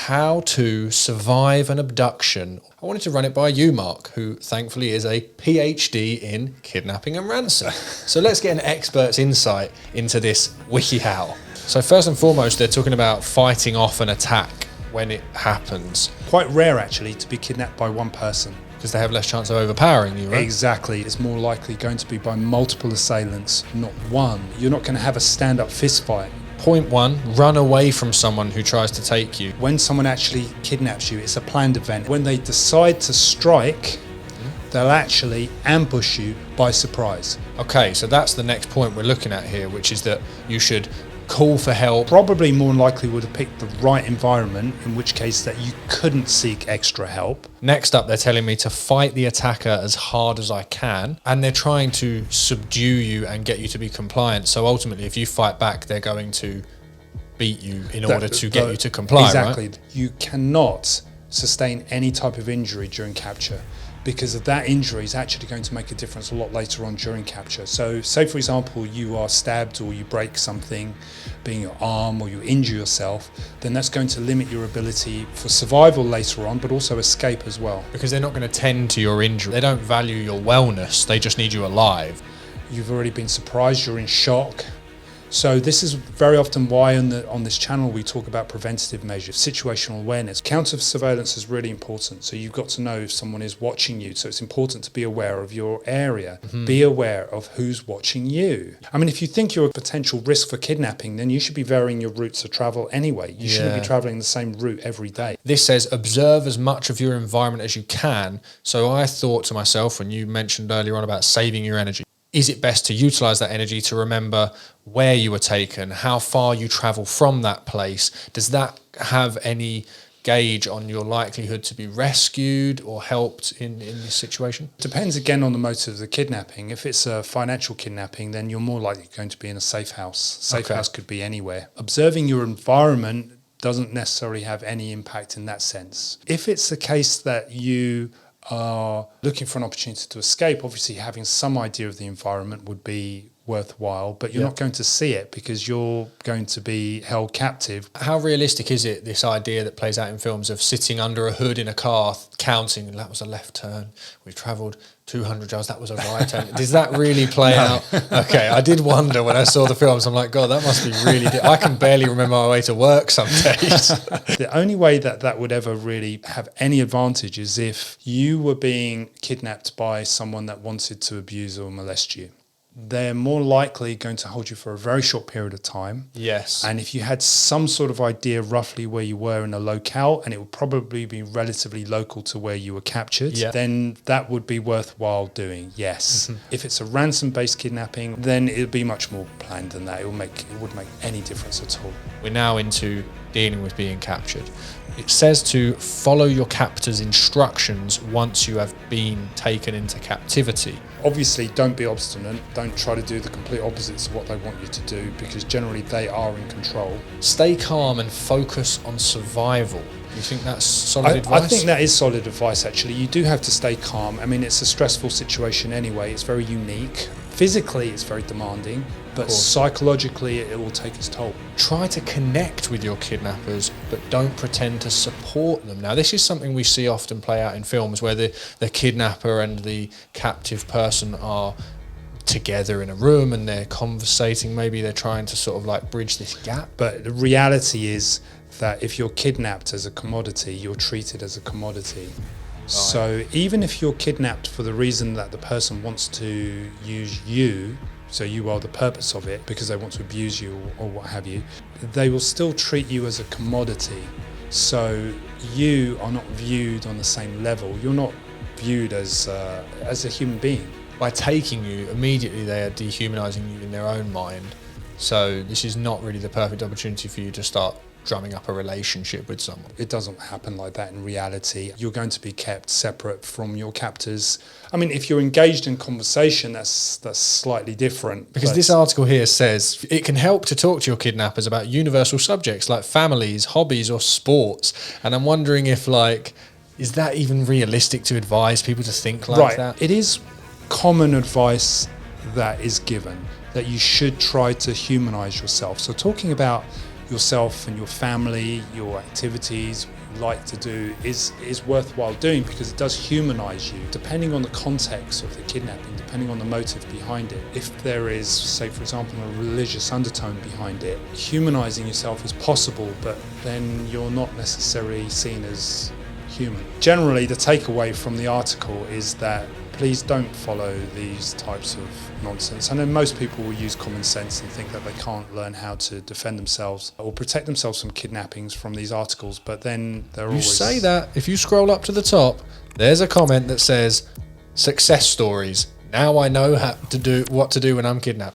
How to Survive an Abduction. I wanted to run it by you, Mark, who thankfully is a PhD in kidnapping and ransom. So let's get an expert's insight into this wikiHow. So first and foremost, they're talking about fighting off an attack when it happens. Quite rare, actually, to be kidnapped by one person. Because they have less chance of overpowering you, right? Exactly. It's more likely going to be by multiple assailants, not one. You're not going to have a stand-up fist fight. Point one, run away from someone who tries to take you. When someone actually kidnaps you, it's a planned event. When they decide to strike, they'll actually ambush you by surprise. Okay, so that's the next point we're looking at here, which is that you should call for help. Probably more than likely would have picked the right environment, in which case that you couldn't seek extra help. Next up, they're telling me to fight the attacker as hard as I can, and they're trying to subdue you and get you to be compliant. So ultimately, if you fight back, they're going to beat you in order to get you to comply, exactly. Right? You cannot sustain any type of injury during capture, because of that injury is actually going to make a difference a lot later on during capture. So say, for example, you are stabbed or you break something, being your arm, or you injure yourself, then that's going to limit your ability for survival later on, but also escape as well. Because they're not going to tend to your injury. They don't value your wellness. They just need you alive. You've already been surprised, you're in shock. So this is very often why on this channel we talk about preventative measures, situational awareness. Counter surveillance is really important. So you've got to know if someone is watching you. So it's important to be aware of your area. Be aware of who's watching you. I mean, if you think you're a potential risk for kidnapping, then you should be varying your routes of travel anyway. You shouldn't be traveling the same route every day. This says observe as much of your environment as you can. So I thought to myself, when you mentioned earlier on about saving your energy, is it best to utilize that energy to remember where you were taken, how far you travel from that place? Does that have any gauge on your likelihood to be rescued or helped in this situation? Depends again on the motive of the kidnapping. If it's a financial kidnapping, then you're more likely going to be in a safe house. Safe house could be anywhere. Observing your environment doesn't necessarily have any impact in that sense. If it's the case that you are looking for an opportunity to escape, obviously having some idea of the environment would be worthwhile, but you're not going to see it because you're going to be held captive. How realistic is it, this idea that plays out in films of sitting under a hood in a car, counting, that was a left turn, we've travelled 200 yards, that was a right turn. Does that really play out? Okay, I did wonder when I saw the films, I'm like, God, that must be really I can barely remember my way to work some days. The only way that would ever really have any advantage is if you were being kidnapped by someone that wanted to abuse or molest you. They're more likely going to hold you for a very short period of time. Yes. And if you had some sort of idea roughly where you were in a locale, and it would probably be relatively local to where you were captured, then that would be worthwhile doing, yes. If it's a ransom-based kidnapping, then it would be much more planned than that. It wouldn't make any difference at all. We're now into dealing with being captured. It says to follow your captor's instructions once you have been taken into captivity. Obviously, don't be obstinate. Don't try to do the complete opposites of what they want you to do, because generally they are in control. Stay calm and focus on survival. You think that's solid advice? I think that is solid advice, actually. You do have to stay calm. I mean, it's a stressful situation anyway. It's very unique. Physically, it's very demanding, but psychologically, it will take its toll. Try to connect with your kidnappers, but don't pretend to support them. Now, this is something we see often play out in films where the kidnapper and the captive person are together in a room and they're conversating. Maybe they're trying to sort of like bridge this gap. But the reality is that if you're kidnapped as a commodity, you're treated as a commodity. So even if you're kidnapped for the reason that the person wants to use you, so you are the purpose of it because they want to abuse you or what have you, they will still treat you as a commodity. So you are not viewed on the same level. You're not viewed as a human being. By taking you, immediately they are dehumanising you in their own mind. So this is not really the perfect opportunity for you to start drumming up a relationship with someone. It doesn't happen like that in reality. You're going to be kept separate from your captors. I mean, if you're engaged in conversation, that's slightly different. Because this article here says it can help to talk to your kidnappers about universal subjects like families, hobbies or sports. And I'm wondering if is that even realistic to advise people to think like that? It is common advice that is given, that you should try to humanize yourself. So talking about yourself and your family, your activities, like to do is worthwhile doing, because it does humanize you, depending on the context of the kidnapping, depending on the motive behind it. If there is, say for example, a religious undertone behind it, humanizing yourself is possible, but then you're not necessarily seen as human. Generally, the takeaway from the article is that please don't follow these types of nonsense. I know most people will use common sense and think that they can't learn how to defend themselves or protect themselves from kidnappings from these articles, but then they're You always... say that, if you scroll up to the top, there's a comment that says, success stories. Now I know what to do when I'm kidnapped.